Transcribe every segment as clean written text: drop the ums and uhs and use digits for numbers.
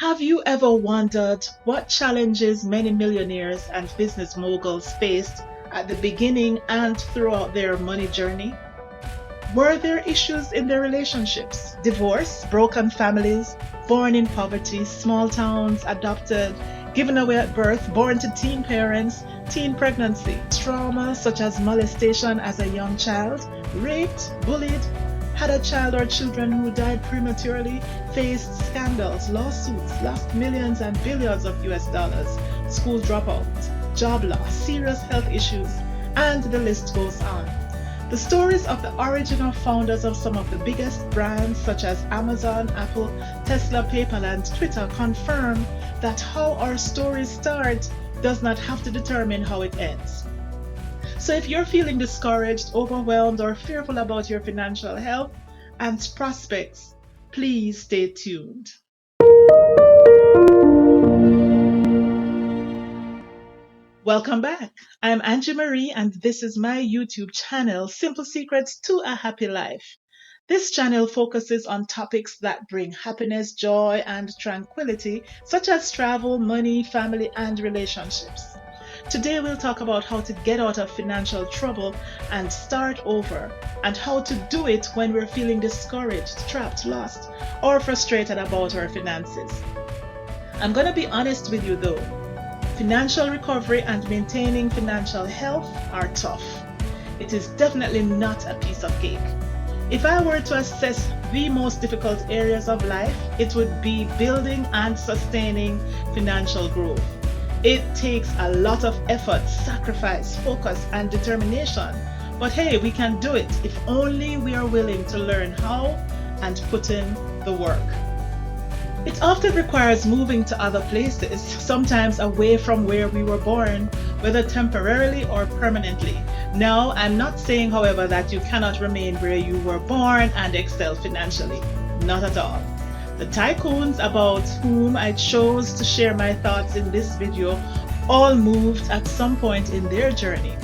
Have you ever wondered what challenges many millionaires and business moguls faced at the beginning and throughout their money journey? Were there issues in their relationships? Divorce, broken families, born in poverty, small towns, adopted, given away at birth, born to teen parents, teen pregnancy, trauma such as molestation as a young child, raped, bullied, had a child or children who died prematurely, faced scandals, lawsuits, lost millions and billions of US dollars, school dropouts, job loss, serious health issues, and the list goes on. The stories of the original founders of some of the biggest brands such as Amazon, Apple, Tesla, PayPal, and Twitter confirm that how our stories start does not have to determine how it ends. So if you're feeling discouraged, overwhelmed, or fearful about your financial health and prospects, please stay tuned. Welcome back. I'm Angie Marie, and this is my YouTube channel, Simple Secrets to a Happy Life. This channel focuses on topics that bring happiness, joy, and tranquility, such as travel, money, family, and relationships. Today we'll talk about how to get out of financial trouble and start over, and how to do it when we're feeling discouraged, trapped, lost, or frustrated about our finances. I'm going to be honest with you though. Financial recovery and maintaining financial health are tough. It is definitely not a piece of cake. If I were to assess the most difficult areas of life, it would be building and sustaining financial growth. It takes a lot of effort, sacrifice, focus, and determination. But hey, we can do it if only we are willing to learn how and put in the work. It often requires moving to other places, sometimes away from where we were born, whether temporarily or permanently. Now, I'm not saying, however, that you cannot remain where you were born and excel financially. Not at all. The tycoons about whom I chose to share my thoughts in this video all moved at some point in their journey.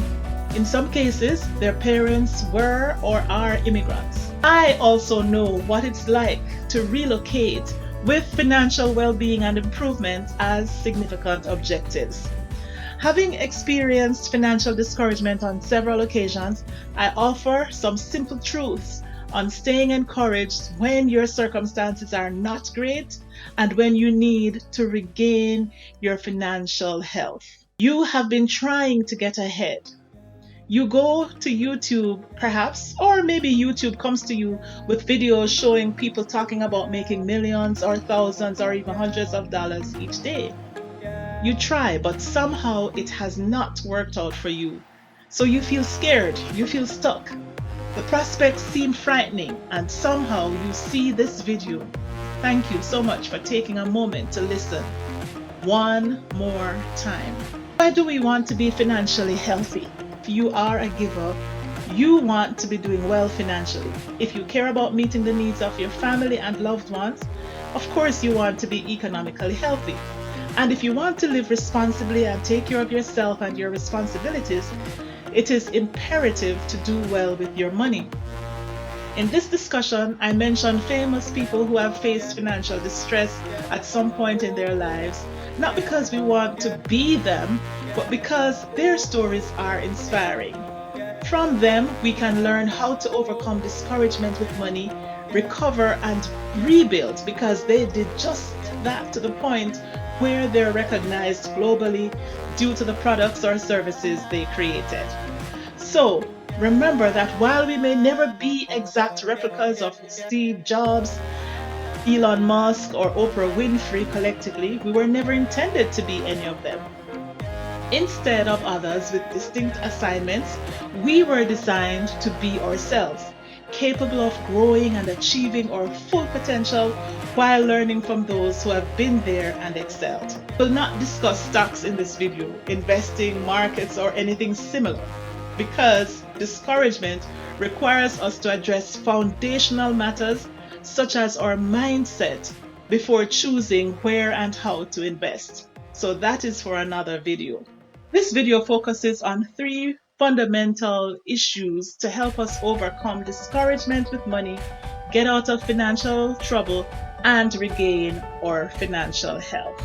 In some cases, their parents were or are immigrants. I also know what it's like to relocate with financial well-being and improvement as significant objectives. Having experienced financial discouragement on several occasions, I offer some simple truths on staying encouraged when your circumstances are not great and when you need to regain your financial health. You have been trying to get ahead. You go to YouTube perhaps, or maybe YouTube comes to you with videos showing people talking about making millions or thousands or even hundreds of dollars each day. You try, but somehow it has not worked out for you. So you feel scared, you feel stuck. The prospects seem frightening, and somehow you see this video. Thank you so much for taking a moment to listen one more time. Why do we want to be financially healthy? If you are a giver, you want to be doing well financially. If you care about meeting the needs of your family and loved ones, of course you want to be economically healthy. And if you want to live responsibly and take care of yourself and your responsibilities, it is imperative to do well with your money. In this discussion, I mentioned famous people who have faced financial distress at some point in their lives, not because we want to be them, but because their stories are inspiring. From them, we can learn how to overcome discouragement with money, recover and rebuild, because they did just that to the point where they're recognized globally due to the products or services they created. So, remember that while we may never be exact replicas of Steve Jobs, Elon Musk, or Oprah Winfrey collectively, we were never intended to be any of them. Instead of others with distinct assignments, we were designed to be ourselves, capable of growing and achieving our full potential while learning from those who have been there and excelled. We'll not discuss stocks in this video, investing, markets, or anything similar, because discouragement requires us to address foundational matters such as our mindset before choosing where and how to invest. So that is for another video. This video focuses on 3 fundamental issues to help us overcome discouragement with money, get out of financial trouble, and regain our financial health.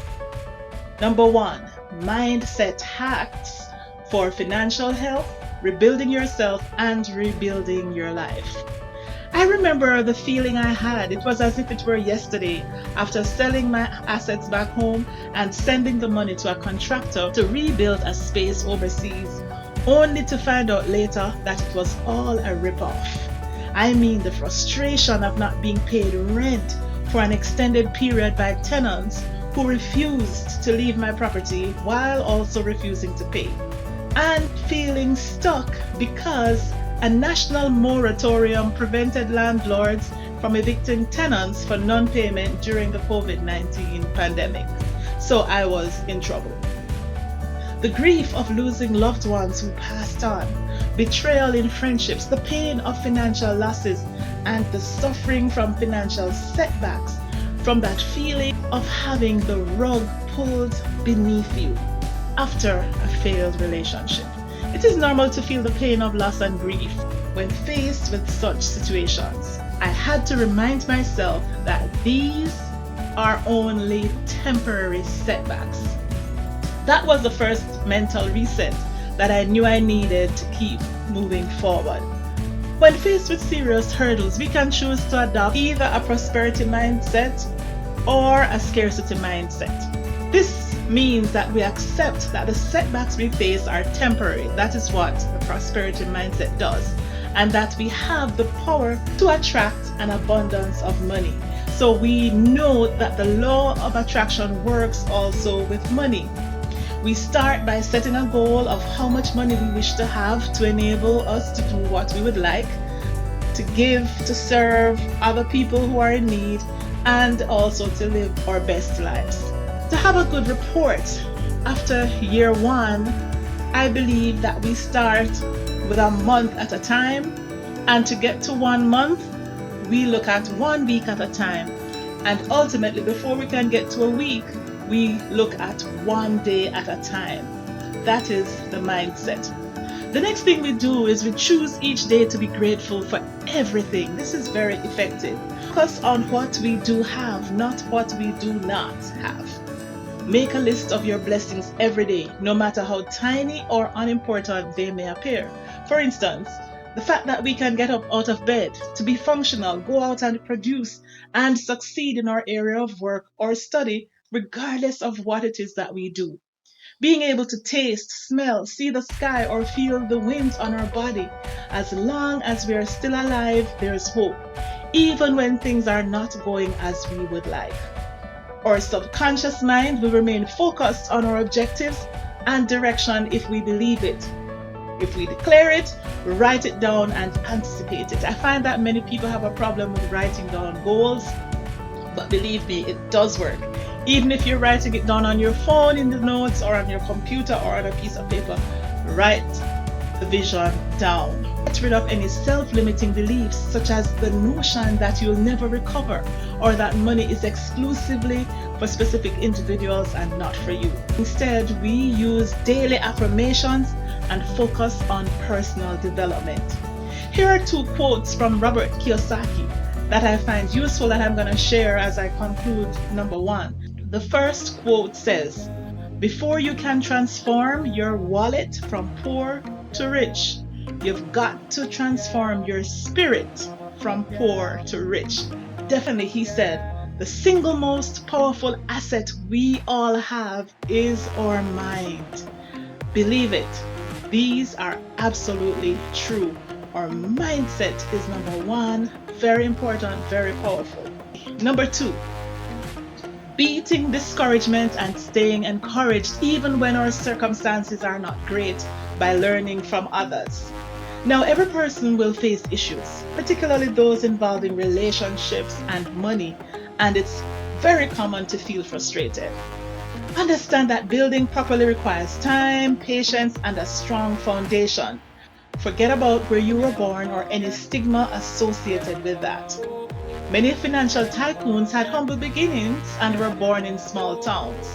Number 1, mindset hacks for financial health, rebuilding yourself, and rebuilding your life. I remember the feeling I had. It was as if it were yesterday after selling my assets back home and sending the money to a contractor to rebuild a space overseas, only to find out later that it was all a rip-off. I mean, the frustration of not being paid rent for an extended period by tenants who refused to leave my property while also refusing to pay, and feeling stuck because a national moratorium prevented landlords from evicting tenants for non-payment during the COVID-19 pandemic. So I was in trouble. The grief of losing loved ones who passed on, betrayal in friendships, the pain of financial losses, and the suffering from financial setbacks, from that feeling of having the rug pulled beneath you after a failed relationship. It is normal to feel the pain of loss and grief when faced with such situations. I had to remind myself that these are only temporary setbacks. That was the first mental reset that I knew I needed to keep moving forward. When faced with serious hurdles, we can choose to adopt either a prosperity mindset or a scarcity mindset. This means that we accept that the setbacks we face are temporary. That is what the prosperity mindset does. And that we have the power to attract an abundance of money. So we know that the law of attraction works also with money. We start by setting a goal of how much money we wish to have to enable us to do what we would like, to give, to serve other people who are in need, and also to live our best lives. To have a good report after year 1, I believe that we start with a month at a time, and to get to 1 month, we look at 1 week at a time, and ultimately before we can get to a week, we look at 1 day at a time. That is the mindset. The next thing we do is we choose each day to be grateful for everything. This is very effective. Focus on what we do have, not what we do not have. Make a list of your blessings every day, no matter how tiny or unimportant they may appear. For instance, the fact that we can get up out of bed, to be functional, go out and produce, and succeed in our area of work or study, regardless of what it is that we do. Being able to taste, smell, see the sky, or feel the winds on our body. As long as we are still alive, there is hope, even when things are not going as we would like. Our subconscious mind will remain focused on our objectives and direction if we believe it. If we declare it, write it down and anticipate it. I find that many people have a problem with writing down goals, but believe me, it does work. Even if you're writing it down on your phone in the notes or on your computer or on a piece of paper, write the vision down. Get rid of any self-limiting beliefs, such as the notion that you'll never recover or that money is exclusively for specific individuals and not for you. Instead, we use daily affirmations and focus on personal development. Here are 2 quotes from Robert Kiyosaki that I find useful that I'm going to share as I conclude number 1. The first quote says, "Before you can transform your wallet from poor to rich, you've got to transform your spirit from poor to rich." Definitely, he said, the single most powerful asset we all have is our mind. Believe it. These are absolutely true. Our mindset is number 1, very important, very powerful. Number 2, beating discouragement and staying encouraged even when our circumstances are not great by learning from others. Now, every person will face issues, particularly those involving relationships and money, and it's very common to feel frustrated. Understand that building properly requires time, patience, and a strong foundation. Forget about where you were born or any stigma associated with that. Many financial tycoons had humble beginnings and were born in small towns.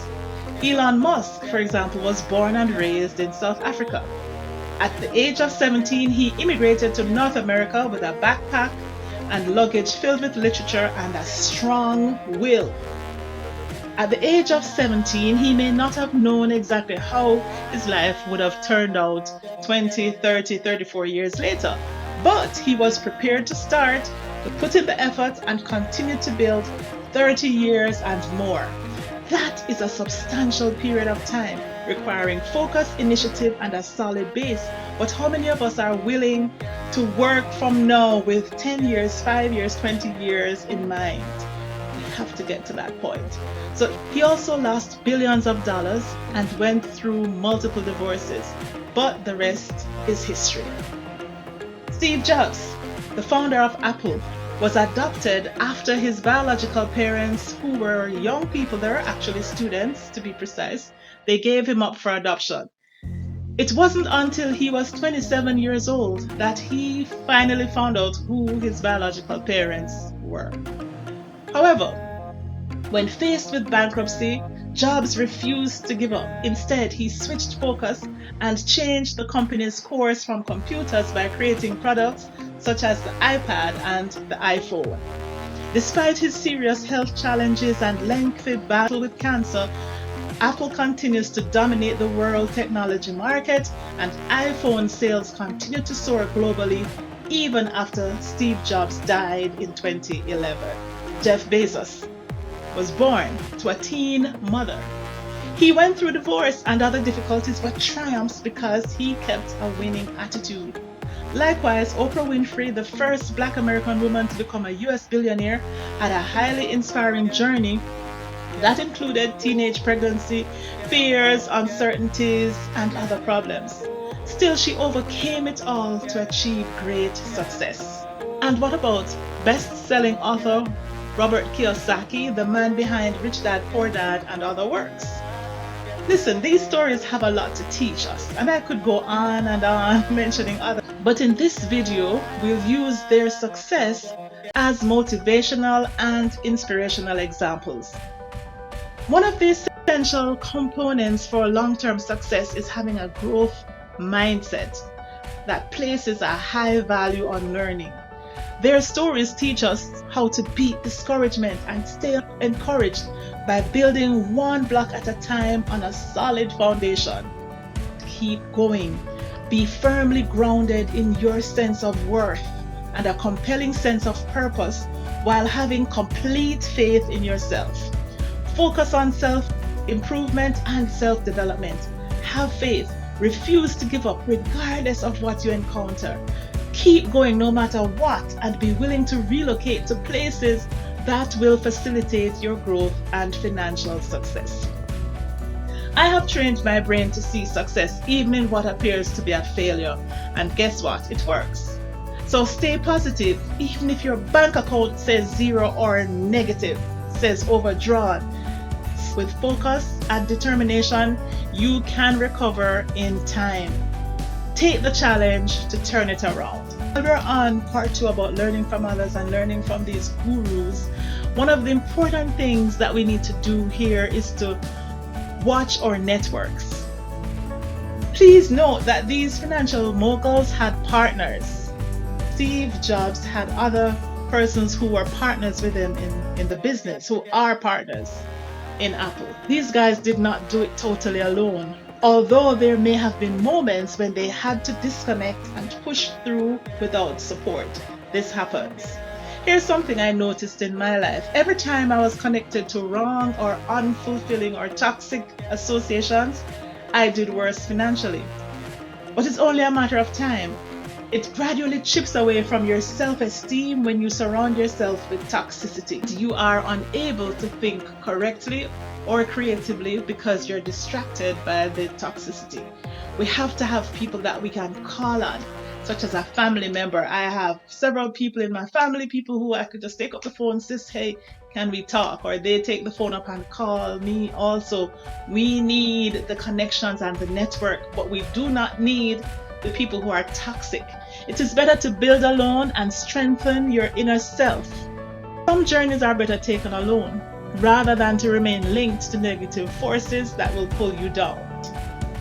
Elon Musk, for example, was born and raised in South Africa. At the age of 17, he immigrated to North America with a backpack and luggage filled with literature and a strong will. At the age of 17, he may not have known exactly how his life would have turned out 20, 30, 34 years later, but he was prepared to start, to put in the effort and continue to build 30 years and more. That is a substantial period of time, requiring focus, initiative, and a solid base. But how many of us are willing to work from now with 10 years, 5 years, 20 years in mind? We have to get to that point. So he also lost billions of dollars and went through multiple divorces, but the rest is history. Steve Jobs, the founder of Apple, was adopted after his biological parents, who were young people, they were actually students to be precise, they gave him up for adoption. It wasn't until he was 27 years old that he finally found out who his biological parents were. However, when faced with bankruptcy, Jobs refused to give up. Instead, he switched focus and changed the company's course from computers by creating products such as the iPad and the iPhone. Despite his serious health challenges and lengthy battle with cancer, Apple continues to dominate the world technology market, and iPhone sales continue to soar globally even after Steve Jobs died in 2011. Jeff Bezos was born to a teen mother. He went through divorce and other difficulties but triumphs because he kept a winning attitude. Likewise, Oprah Winfrey, the first Black American woman to become a US billionaire, had a highly inspiring journey that included teenage pregnancy, fears, uncertainties, and other problems. Still, she overcame it all to achieve great success. And what about best-selling author Robert Kiyosaki, the man behind Rich Dad, Poor Dad, and other works? Listen, these stories have a lot to teach us, and I could go on and on mentioning others. But in this video, we'll use their success as motivational and inspirational examples. One of the essential components for long-term success is having a growth mindset that places a high value on learning. Their stories teach us how to beat discouragement and stay encouraged by building one block at a time on a solid foundation. Keep going. Be firmly grounded in your sense of worth and a compelling sense of purpose while having complete faith in yourself. Focus on self-improvement and self-development. Have faith. Refuse to give up regardless of what you encounter. Keep going no matter what, and be willing to relocate to places that will facilitate your growth and financial success. I have trained my brain to see success even in what appears to be a failure, and guess what? It works. So stay positive even if your bank account says zero or negative, says overdrawn. With focus and determination, you can recover in time. Take the challenge to turn it around. We're on part 2 about learning from others and learning from these gurus. One of the important things that we need to do here is to watch our networks. Please note that these financial moguls had partners. Steve Jobs had other persons who were partners with him in the business, who are partners in Apple. These guys did not do it totally alone, although there may have been moments when they had to disconnect and push through without support. This happens. Here's something I noticed in my life. Every time I was connected to wrong or unfulfilling or toxic associations, I did worse financially. But it's only a matter of time. It gradually chips away from your self-esteem when you surround yourself with toxicity. You are unable to think correctly or creatively because you're distracted by the toxicity. We have to have people that we can call on, such as a family member. I have several people in my family, people who I could just take up the phone and say, hey, can we talk? Or they take the phone up and call me also. We need the connections and the network, but we do not need the people who are toxic. It is better to build alone and strengthen your inner self. Some journeys are better taken alone, rather than to remain linked to negative forces that will pull you down.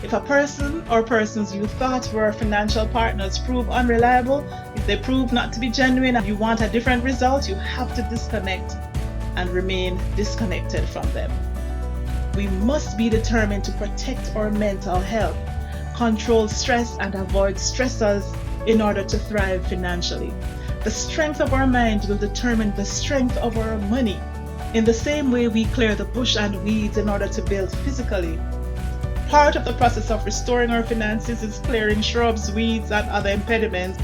If a person or persons you thought were financial partners prove unreliable, they prove not to be genuine and you want a different result, you have to disconnect and remain disconnected from them. We must be determined to protect our mental health, control stress, and avoid stressors in order to thrive financially. The strength of our mind will determine the strength of our money. In the same way we clear the bush and weeds in order to build physically, part of the process of restoring our finances is clearing shrubs, weeds, and other impediments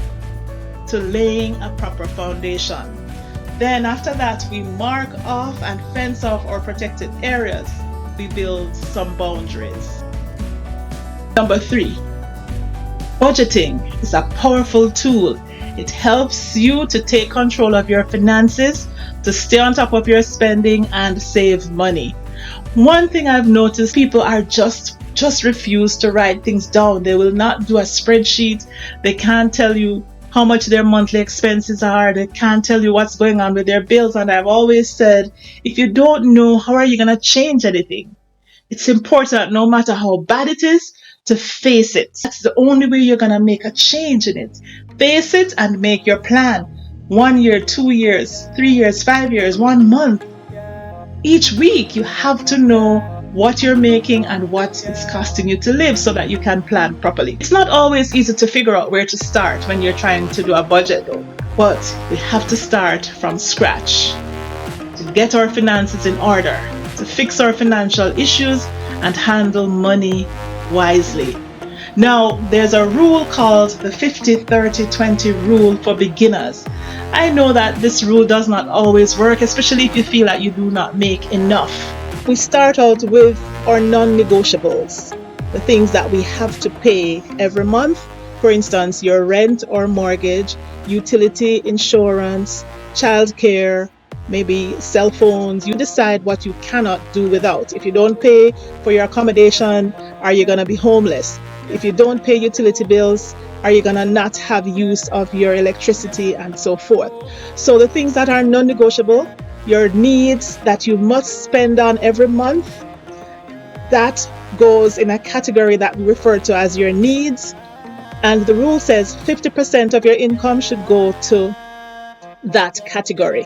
to laying a proper foundation. Then after that, we mark off and fence off our protected areas. We build some boundaries. Number 3, budgeting is a powerful tool. It helps you to take control of your finances, to stay on top of your spending and save money. One thing I've noticed, people are just refuse to write things down. They will not do a spreadsheet. They can't tell you how much their monthly expenses are. They can't tell you what's going on with their bills. And I've always said, if you don't know, how are you going to change anything? It's important, no matter how bad it is, to face it. That's the only way you're going to make a change in it. Face it and make your plan. 1 year, 2 years, 3 years, 5 years, 1 month. Each week you have to know what you're making and what it's costing you to live so that you can plan properly. It's not always easy to figure out where to start when you're trying to do a budget though, but we have to start from scratch to get our finances in order, to fix our financial issues and handle money wisely. Now, there's a rule called the 50-30-20 rule for beginners. I know that this rule does not always work, especially if you feel that you do not make enough. We start out with our non-negotiables, the things that we have to pay every month. For instance, your rent or mortgage, utility, insurance, childcare, maybe cell phones. You decide what you cannot do without. If you don't pay for your accommodation, are you going to be homeless? If you don't pay utility bills, are you going to not have use of your electricity and so forth? So the things that are non-negotiable, your needs that you must spend on every month, that goes in a category that we refer to as your needs. And the rule says 50% of your income should go to that category.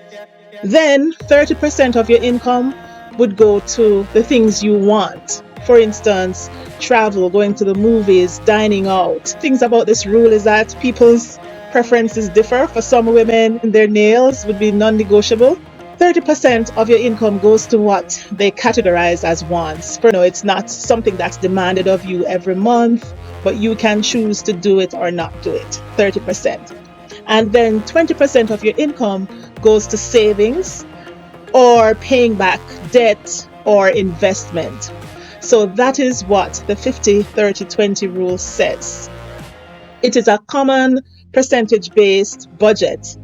Then 30% of your income would go to the things you want. For instance, travel, going to the movies, dining out. Things about this rule is that people's preferences differ. For some women, their nails would be non-negotiable. 30% of your income goes to what they categorize as wants. It's not something that's demanded of you every month, but you can choose to do it or not do it. 30%. And then 20% of your income goes to savings or paying back debt or investment. So that is what the 50-30-20 rule says. It is a common percentage-based budget.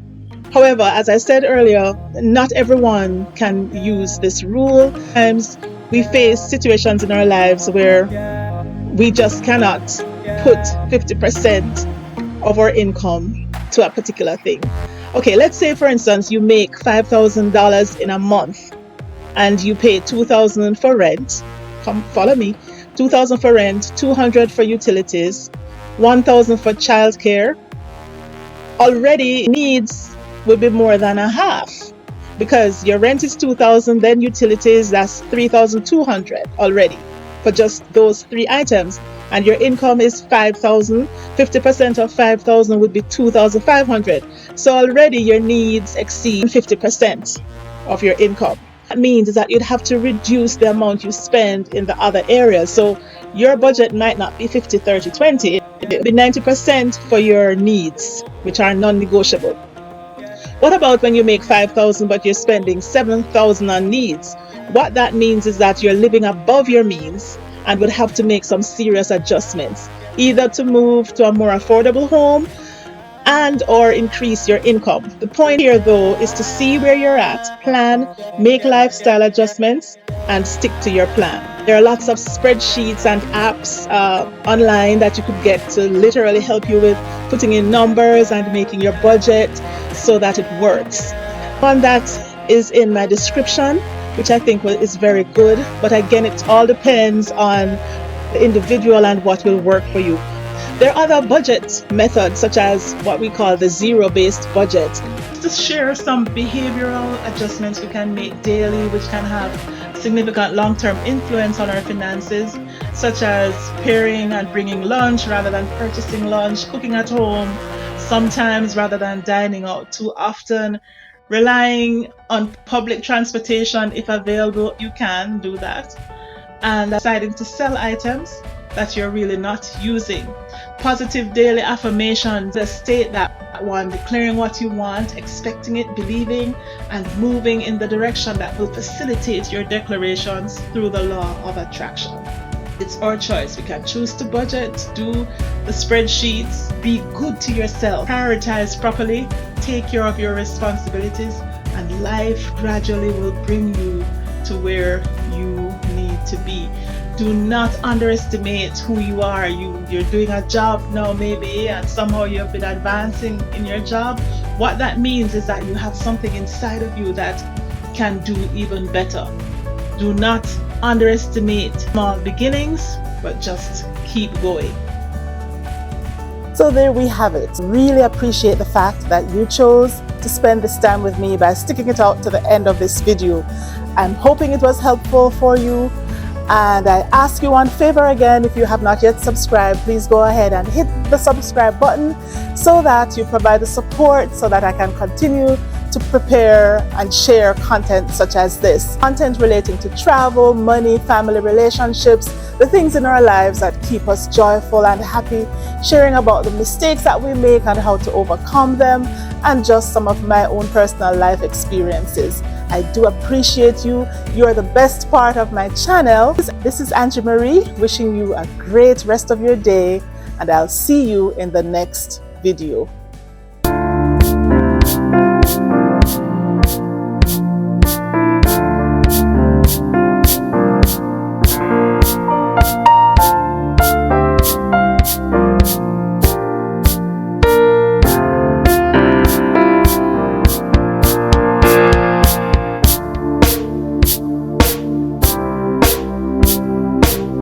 However, as I said earlier, not everyone can use this rule. Sometimes we face situations in our lives where we just cannot put 50% of our income to a particular thing. Okay, let's say for instance you make $5,000 in a month and you pay $2,000 for rent. Come follow me. $2,000 for rent, $200 for utilities, $1,000 for childcare. Already needs would be more than a half, because your rent is $2,000, then utilities, that's $3,200 already for just those 3 items, and your income is $5,000. 50% of $5,000 would be $2,500. So already your needs exceed 50% of your income. That means is that you'd have to reduce the amount you spend in the other areas. So your budget might not be 50-30-20. It would be 90% for your needs, which are non-negotiable. What about when you make $5,000 but you're spending $7,000 on needs? What that means is that you're living above your means and would have to make some serious adjustments, either to move to a more affordable home and or increase your income. The point here though is to see where you're at, plan, make lifestyle adjustments, and stick to your plan. There are lots of spreadsheets and apps online that you could get to literally help you with putting in numbers and making your budget so that it works. One that is in my description, which I think is very good, but again it all depends on the individual and what will work for you. There are other budget methods, such as what we call the zero-based budget. To share some behavioral adjustments we can make daily, which can have significant long-term influence on our finances, such as pairing and bringing lunch rather than purchasing lunch, cooking at home sometimes rather than dining out too often, relying on public transportation if available, you can do that, and deciding to sell items that you're really not using. Positive daily affirmations state that one, declaring what you want, expecting it, believing, and moving in the direction that will facilitate your declarations through the law of attraction. It's our choice. We can choose to budget, do the spreadsheets, be good to yourself, prioritize properly, take care of your responsibilities, and life gradually will bring you to where you need to be. Do not underestimate who you are. You're doing a job now maybe, and somehow you've been advancing in your job. What that means is that you have something inside of you that can do even better. Do not underestimate small beginnings, but just keep going. So there we have it. Really appreciate the fact that you chose to spend this time with me by sticking it out to the end of this video. I'm hoping it was helpful for you. And I ask you one favor again, if you have not yet subscribed, please go ahead and hit the subscribe button so that you provide the support so that I can continue to prepare and share content such as this. Content relating to travel, money, family relationships, the things in our lives that keep us joyful and happy, sharing about the mistakes that we make and how to overcome them, and just some of my own personal life experiences. I do appreciate you. You are the best part of my channel. This is Angie Marie, wishing you a great rest of your day, and I'll see you in the next video.